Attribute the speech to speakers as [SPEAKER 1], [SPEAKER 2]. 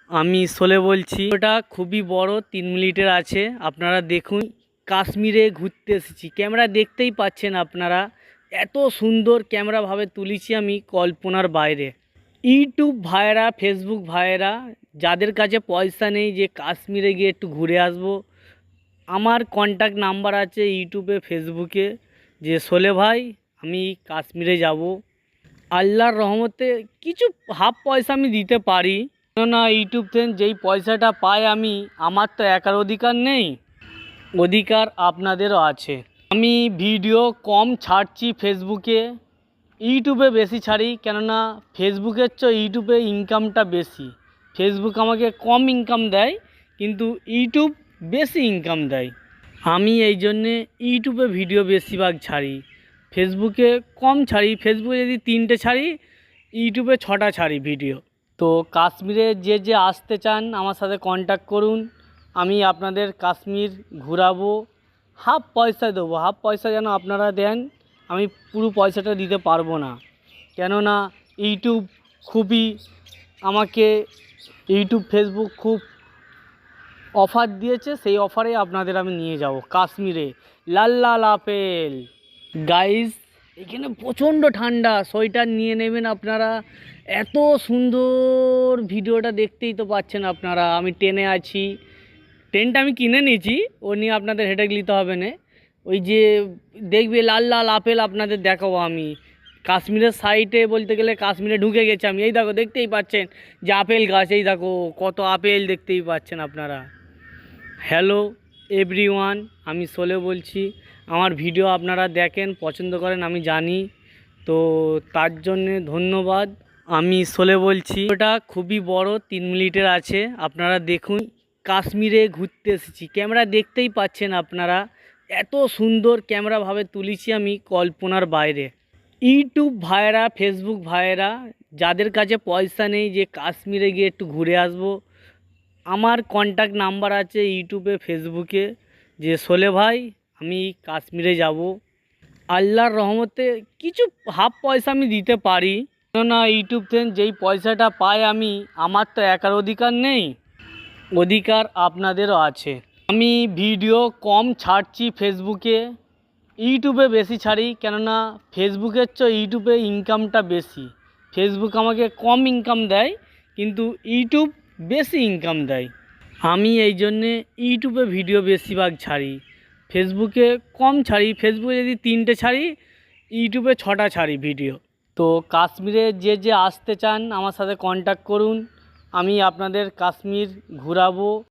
[SPEAKER 1] আমি শোলে বলছি। ওটা খুবই বড়, 3 মিনিটের আছে। আপনারা দেখুন, কাশ্মীরে ঘুরতে এসেছি। ক্যামেরা দেখতেই পাচ্ছেন আপনারা, এত সুন্দর ক্যামেরাভাবে তুলেছি আমি কল্পনার বাইরে। ইউটিউব ভাইয়েরা, ফেসবুক ভাইয়েরা, যাদের কাছে পয়সা নেই যে কাশ্মীরে গিয়ে একটু ঘুরে আসবো, আমার কন্ট্যাক্ট নাম্বার আছে ইউটিউবে, ফেসবুকে, যে শোলে ভাই আমি কাশ্মীরে যাব। আল্লাহর রহমতে কিছু হাফ পয়সা আমি দিতে পারি, কেননা ইউটিউব থেকে যেই পয়সাটা পাই আমি, আমার তো একার অধিকার নেই, অধিকার আপনাদেরও আছে। আমি ভিডিও কম ছাড়ছি ফেসবুকে, ইউটিউবে বেশি ছাড়ি, কেননা ফেসবুকের চেয়ে ইউটিউবে ইনকামটা বেশি। ফেসবুক আমাকে কম ইনকাম দেয়, কিন্তু ইউটিউব বেশি ইনকাম দেয়। আমি এই জন্যে ইউটিউবে ভিডিও বেশিরভাগ ছাড়ি, ফেসবুকে কম ছাড়ি। ফেসবুকে যদি 3টে ছাড়ি, ইউটিউবে 6টা ছাড়ি ভিডিও। তো কাশ্মীরে যে যে আসতে চান আমার সাথে কন্ট্যাক্ট করুন, আমি আপনাদের কাশ্মীর ঘোরাবো। হাফ পয়সা দেবো, হাফ পয়সা যেন আপনারা দেন, আমি পুরো পয়সাটা দিতে পারবো না। কেননা ইউটিউব খুবই আমাকে, ইউটিউব ফেসবুক খুব অফার দিয়েছে, সেই অফারে আপনাদের আমি নিয়ে যাব কাশ্মীরে। লাল লাল আপেল গাইস, এখানে প্রচণ্ড ঠান্ডা, সোয়েটার নিয়ে নেবেন আপনারা। এত সুন্দর ভিডিওটা দেখতেই তো পাচ্ছেন আপনারা। আমি ট্রেনে আছি, ট্রেনটা আমি কিনে নিয়েছি, ও নিয়ে আপনাদের হেডেক নিতে হবে না। ওই যে দেখবে লাল লাল আপেল আপনাদের দেখাবো আমি। কাশ্মীরের সাইডে বলতে গেলে কাশ্মীরে ঢুকে গেছি আমি। এই দেখো, দেখতেই পাচ্ছেন যে আপেল গাছ, এই দেখো কত আপেল দেখতেই পাচ্ছেন আপনারা। হ্যালো এভরিওয়ান, আমি শোলে বলছি। আমার ভিডিও আপনারা দেখেন, পছন্দ করেন আমি জানি, তো তার জন্যে ধন্যবাদ। আমি শোলে বলছি। ওটা খুবই বড়, 3 মিনিটের আছে। আপনারা দেখুন, কাশ্মীরে ঘুরতে এসেছি। ক্যামেরা দেখতেই পাচ্ছেন আপনারা, এত সুন্দর ক্যামেরাভাবে তুলেছি আমি কল্পনার বাইরে। ইউটিউব ভাইয়েরা, ফেসবুক ভাইয়েরা, যাদের কাছে পয়সা নেই যে কাশ্মীরে গিয়ে একটু ঘুরে আসবো, আমার কন্ট্যাক্ট নাম্বার আছে ইউটিউবে, ফেসবুকে, যে শোলে ভাই আমি কাশ্মীরে যাব। আল্লাহর রহমতে কিছু হাফ পয়সা আমি দিতে পারি, কেননা ইউটিউব থেকে যেই পয়সাটা পাই আমি, আমার তো একার অধিকার নেই, অধিকার আপনাদেরও আছে। আমি ভিডিও কম ছাড়ছি ফেসবুকে, ইউটিউবে বেশি ছাড়ি, কেননা ফেসবুকের চেয়ে ইউটিউবে ইনকামটা বেশি। ফেসবুক আমাকে কম ইনকাম দেয়, কিন্তু ইউটিউব বেশি ইনকাম দেয়। আমি এই জন্যে ইউটিউবে ভিডিও বেশিরভাগ ছাড়ি, ফেসবুকে কম ছাড়ি। ফেসবুকে যদি 3টে ছাড়ি, ইউটিউবে 6টা ছাড়ি ভিডিও। তো কাশ্মীরে যে যে আসতে চান আমার সাথে কন্ট্যাক্ট করুন, আমি আপনাদের কাশ্মীর ঘোরাবো।